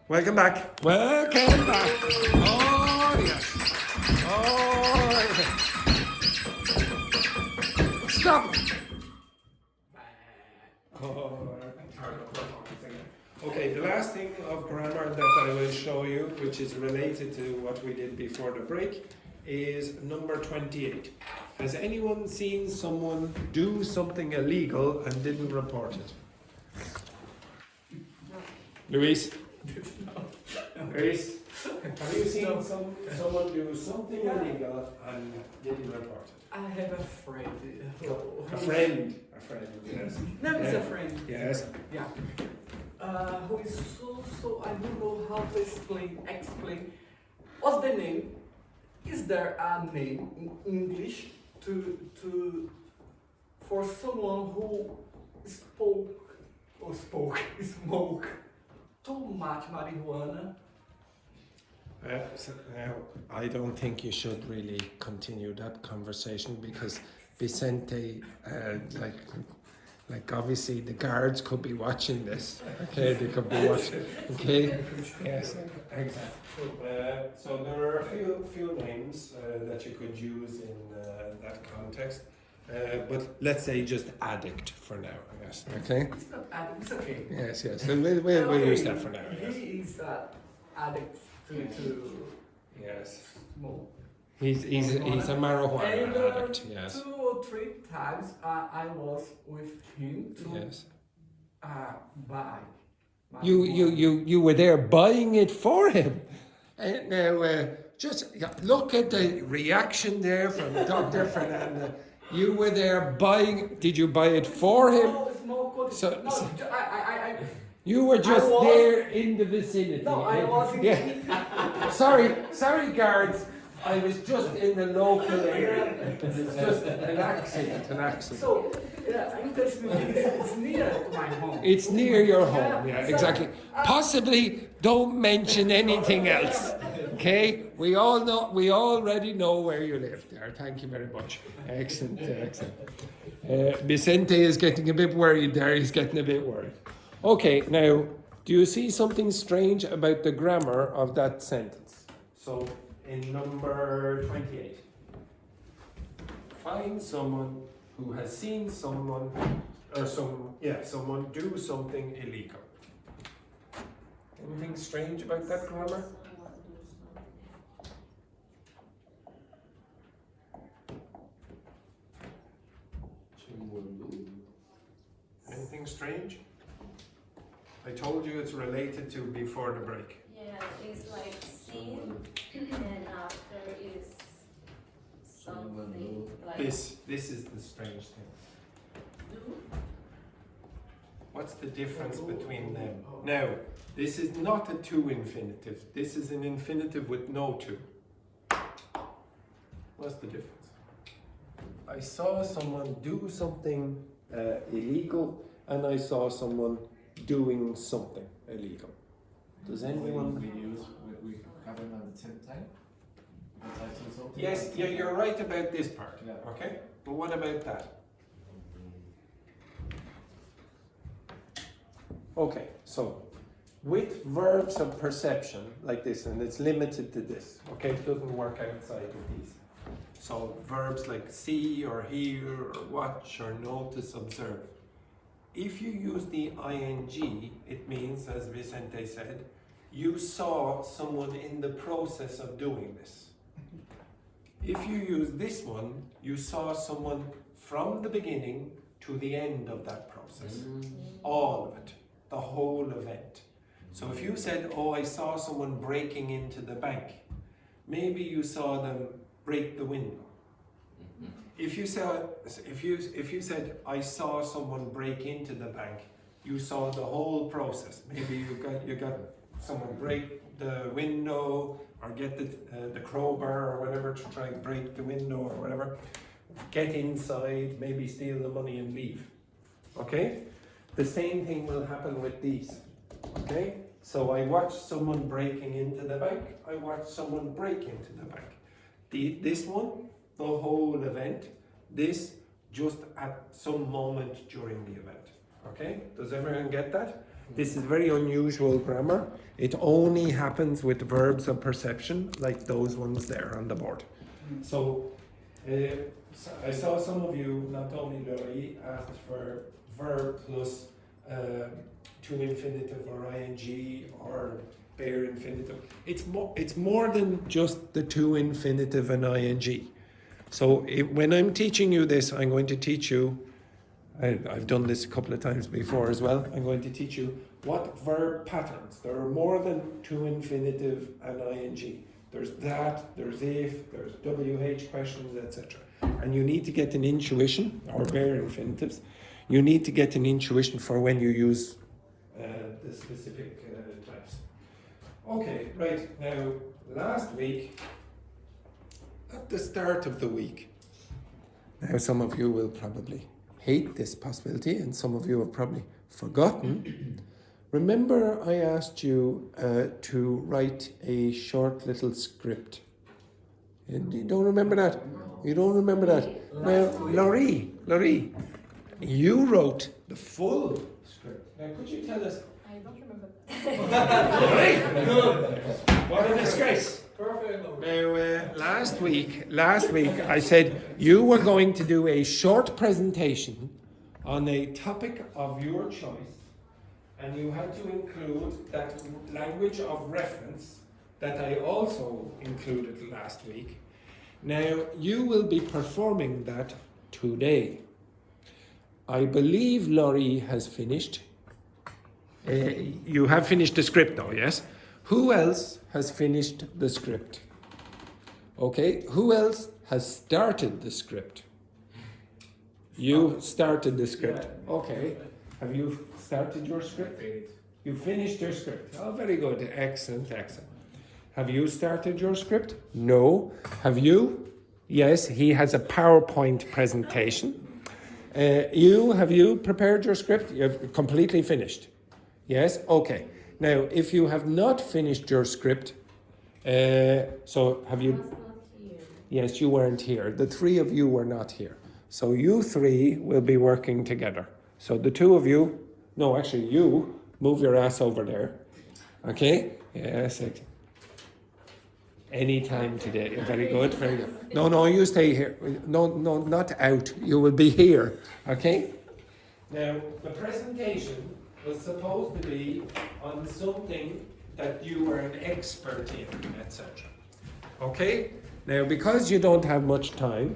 Welcome back. Welcome back. Oh, yes. Oh, yes. Stop. Oh, okay, the last thing of grammar that I will show you, which is related to what we did before the break, is number 28. Has anyone seen someone do something illegal and didn't report it? Luis? Luis? Have you seen someone do something illegal and didn't report it? I have a friend. A friend, yes. No, it's a friend. Yes. Yeah. Who is so I don't know how to explain. What's the name? Is there a name in English for someone who smoked too much marijuana? I don't think you should really continue that conversation because Vicente, like obviously the guards could be watching this. Okay, they could be watching. Okay, yes, exactly. So there are a few names that you could use in that context, but let's say just addict for now. I guess. Okay. It's not addict. It's okay. Yes. So we'll use that for now. Yes. He is addict to Yes. smoke. He's a marijuana addict. Yes. 2 or 3 times I was with him to Yes. buy. You were there buying it for him. Now just look at the reaction there from Dr. Fernanda. You were there buying. Did you buy it for him? You were just there in the vicinity. No, I was in yeah. Sorry, guards. I was just in the local area. It's just an accident. So, interestingly, it's near to my home. It's near your home, yeah, exactly. Possibly don't mention anything else. Okay? We already know where you live there. Thank you very much. Excellent. Vicente is getting a bit worried there. He's getting a bit worried. Okay, now, do you see something strange about the grammar of that sentence? So, in number 28, find someone who has seen someone do something illegal. Anything strange about that grammar? Anything strange? I told you it's related to before the break. Yeah, it's like seen, and after is something like This is the strange thing. do. What's the difference between them? Now, this is not a to infinitive. This is an infinitive with no to. What's the difference? I saw someone do something illegal, and I saw someone doing something illegal. Does anyone? We have them at the same time. Yes, yeah, you're right about this part. Yeah. Okay, but what about that? Okay, so with verbs of perception like this, and it's limited to this. Okay, it doesn't work outside of these. So verbs like see or hear or watch or notice, observe. If you use the ing, it means, as Vicente said, you saw someone in the process of doing this. If you use this one, you saw someone from the beginning to the end of that process. All of it, the whole event. So if you said, oh, I saw someone breaking into the bank, maybe you saw them break the window. If you said, I saw someone break into the bank, you saw the whole process. Maybe you got someone break the window or get the crowbar or whatever to try and break the window or whatever. Get inside, maybe steal the money and leave. Okay? The same thing will happen with these. Okay? So I watched someone breaking into the bank. I watched someone break into the bank. This one, the whole event. This, just at some moment during the event. Okay? Does everyone get that? This is very unusual grammar. It only happens with verbs of perception, like those ones there on the board. So, I saw some of you, not only Laurie, asked for verb plus to infinitive or ing or bare infinitive. It's more than just the to infinitive and ing. So when I'm teaching you this, I'm going to teach you, I've done this a couple of times before as well, I'm going to teach you what verb patterns. There are more than to infinitive and ing. There's that, there's if, there's WH questions, etc. And you need to get an intuition, or bare infinitives, you need to get an intuition for when you use the specific types. Okay, right, now last week, at the start of the week, now some of you will probably hate this possibility and some of you have probably forgotten. Remember I asked you to write a short little script. You don't remember that? You don't remember that? Now, Laurie, you wrote the full script. Now, could you tell us? I don't remember. What a disgrace. Perfect. Now, last week, I said you were going to do a short presentation on a topic of your choice, and you had to include that language of reference that I also included last week. Now, you will be performing that today. I believe Laurie has finished. You have finished the script though, yes? Who else has finished the script? Okay, who else has started the script? You started the script. Okay, have you started your script? You finished your script. Oh, very good. Excellent, excellent. Have you started your script? No. Have you? Yes, he has a PowerPoint presentation. Have you prepared your script? You've completely finished. Yes? Okay. Now, if you have not finished your script, so have you? I was not here. Yes, you weren't here. The three of you were not here. So you three will be working together. So the two of you, no, actually you, move your ass over there. Okay? Yes. Anytime today. Very good, very good. No, you stay here. No, not out. You will be here. Okay? Now, the presentation was supposed to be on something that you were an expert in, etc. Okay? Now, because you don't have much time,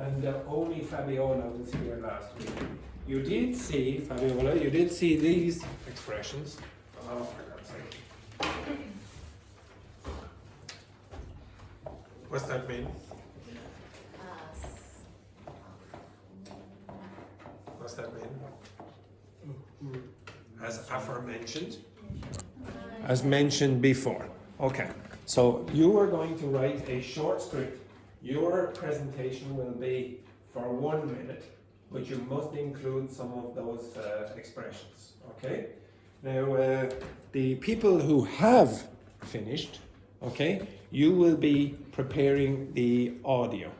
and only Fabiola was here last week, you did see, Fabiola, these expressions. Oh, for God's sake. What's that mean? What's that mean? As aforementioned? As mentioned before. Okay. So you are going to write a short script. Your presentation will be for 1 minute, but you must include some of those expressions. Okay? Now, the people who have finished, okay, you will be preparing the audio.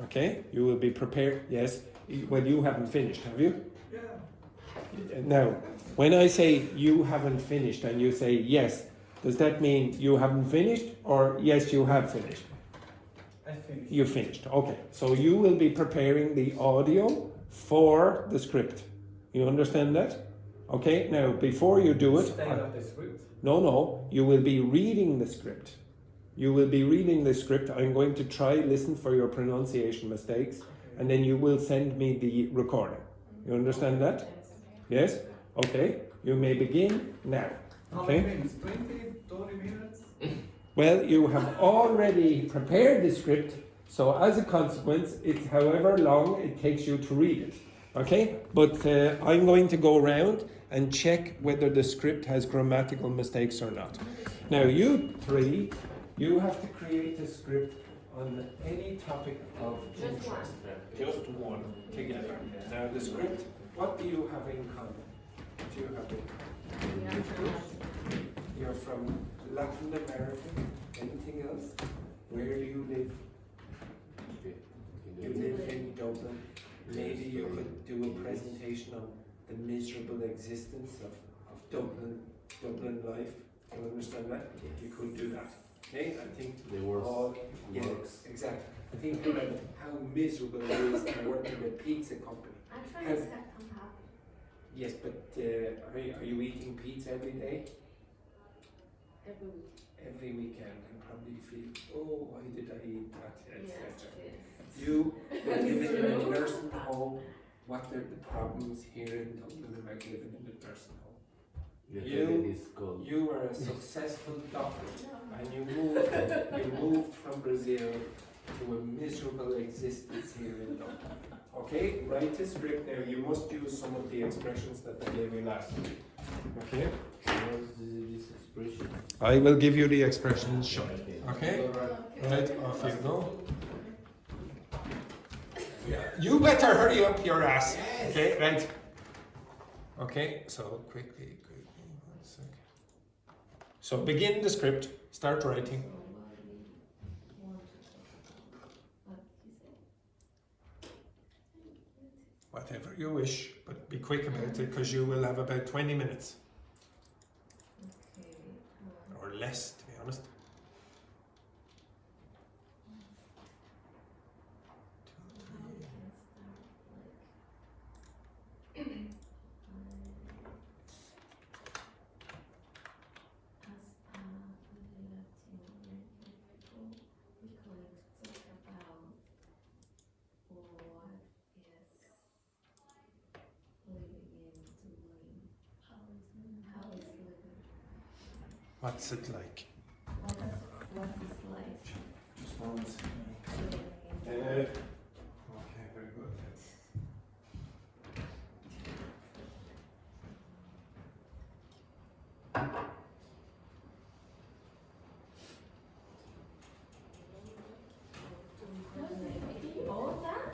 Okay? You will be prepared, yes. Well, you haven't finished, have you? Yeah. Now, when I say you haven't finished and you say yes, does that mean you haven't finished or yes, you have finished? I finished. You finished, okay. So you will be preparing the audio for the script. You understand that? Okay, now before you do it... Stay on the script. No, you will be reading the script. You will be reading the script. I'm going to try listen for your pronunciation mistakes, and then you will send me the recording. You understand that? Yes? Okay. You may begin now. Okay? 20 minutes? Well, you have already prepared the script, so as a consequence, it's however long it takes you to read it. Okay? But I'm going to go around and check whether the script has grammatical mistakes or not. Now, you three, you have to create a script on any topic of interest. Just one together. Now, the script, what do you have in common? What do you have in common? You're from Latin America. Anything else? Where do you live? You live in Dublin. Maybe you could do a presentation on the miserable existence of Dublin life. You understand that? You could do that. Okay, I think The worst all works. exactly. I think about how miserable it is to work in a pizza company. Actually, it's that I'm happy. Yes, but are you eating pizza every day? Every week. Every weekend, and probably feel, oh, why did I eat that? Etc. Yes. You are living in a nursing home. What are the problems here in Dublin about living in a nursing home? You are a successful doctor, and you moved from Brazil to a miserable existence here in Dublin. Okay, write a script now. You must use some of the expressions that I gave you last week. Okay? This expression. I will give you the expressions shortly. Okay? Right, off you go. Yeah. You better hurry up your ass. Okay, right. Okay, so quickly, 1 second. So begin the script, start writing. Whatever you wish, but be quick about it because you will have about 20 minutes. Or less, to be honest. What's it like? What is life? Just 1 second. Okay, very good. All that?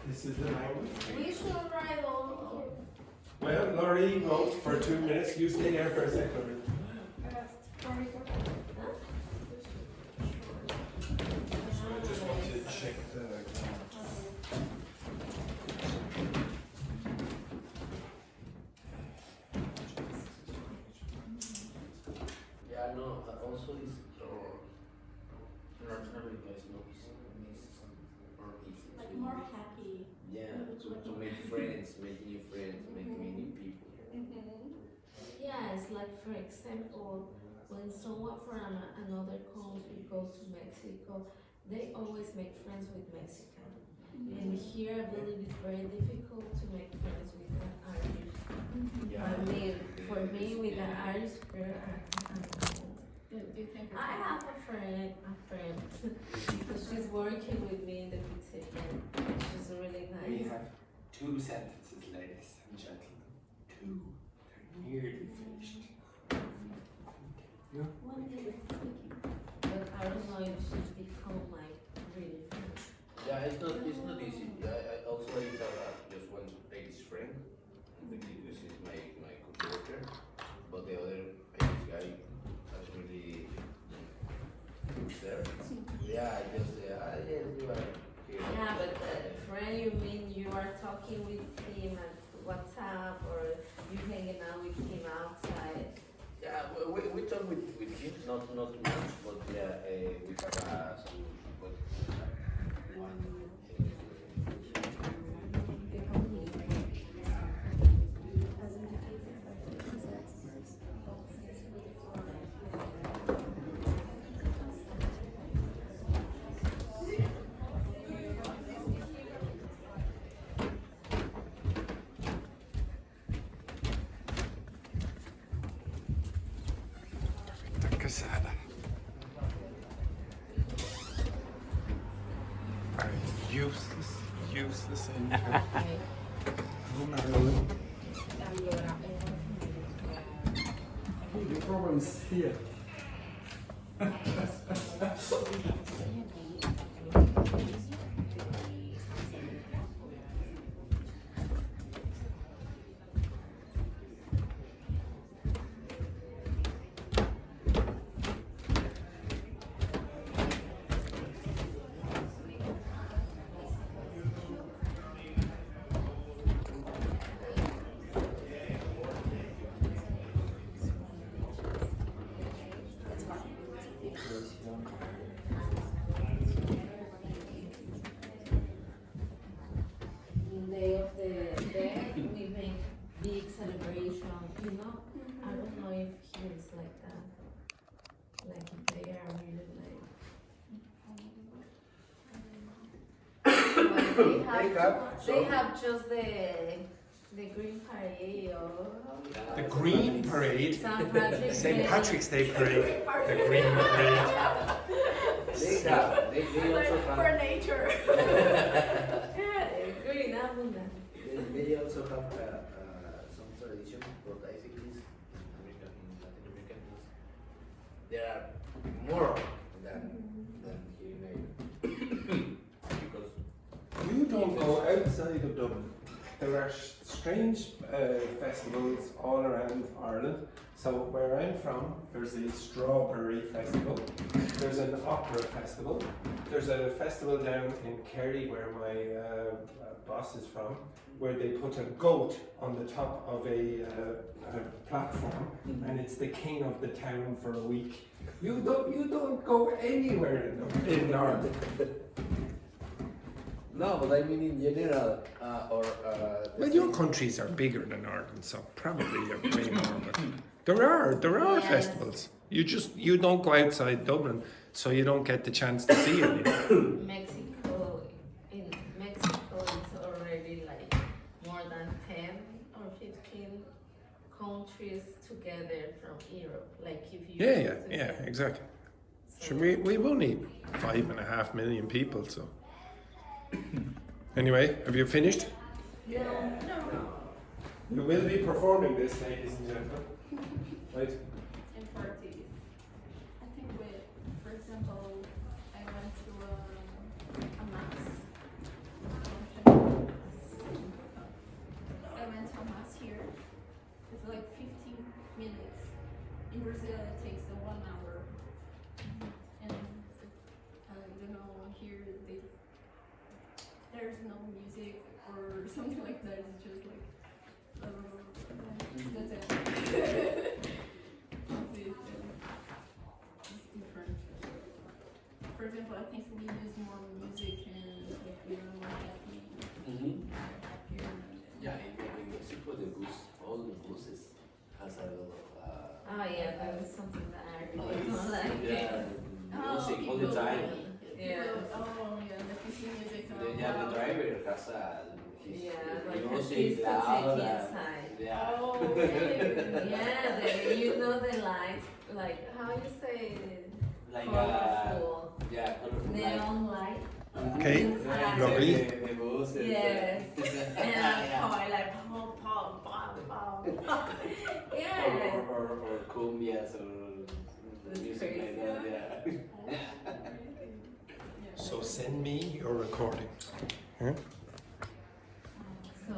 This is the language. We should write all. Well, Laurie wrote for 2 minutes. You stay there for a second. I just want to check the Yeah, no, also is Latin America is not easy or easy. Like more happy. Yeah, to make friends, make new friends, make new people. Yeah, it's like for example, when someone from another country go to Mexico, they always make friends with Mexican. And here I believe it's very difficult to make friends with an Irish. I mean, for me with an Irish girl, I have a friend, she's working with me in the boutique. She's really We nice. have 2 sentences, ladies and gentlemen. 2. They're nearly finished. One day, but I don't know if she's become like really friends. Yeah, it's not easy. I also have just one Irish friend, because he's my co-worker, but the other Irish guy has really there. Yeah, just yes, you are here. Yeah, but friend, you mean you are talking with him at WhatsApp or you hanging out with him outside? Yeah, we talk with him, not much, but yeah, we have some, but one. Casada. Useless intro. Your problem is here. you know, I don't know if here is like that. Like if they are really like. They have just the green parade or The Green Parade, St. Patrick's St. Day. Patrick's Day Parade, the Green Parade. They also For have. nature. Yeah, green abundant. They also have some tradition, but I think this in Latin America there are more than here in Ireland. Because You don't go outside of Dublin. There are strange festivals all around Ireland. So where I'm from, there's a strawberry festival. There's an opera festival. There's a festival down in Kerry where my boss is from, where they put a goat on the top of a platform, and it's the king of the town for a week. You don't go anywhere in Ireland. no, but I mean in general, Well, your countries are bigger than Ireland, so probably you're way more. But there are Yes. festivals. You don't go outside Dublin, so you don't get the chance to see it. Mexico, in Mexico it's already like more than 10 or 15 countries together from Europe. Like if you Yeah, go yeah, yeah, together. exactly. So- Sure, we've only 5.5 million people, so. Anyway, have you finished? No, You will be performing this, ladies and gentlemen. Right? In parties. I think with, for example, I went to a mass. I went to a mass here. It's like 15 minutes. In Brazil, it takes 1 hour. And I don't know, here there's no music or something like that. It's just like, that's it. It's different. For example, I think we use more music and like we are more happy. Happier. yeah, in Mexico all the buses has a lot of oh yeah, that was something that I really don't like. music all the time. Yeah. Oh yeah, the PC music. The driver has Yeah, his like a music discotheque loud and inside. yeah. Oh, really? Yeah, you know the lights, like how you say Like colorful, yeah, colorful neon light. Okay, Inside. lovely. The buses. Yes. And yeah. how I like pow pow pow pow. Yeah. Or cumbias or That's music like crazy. that. Yeah. So send me your recording. Huh? So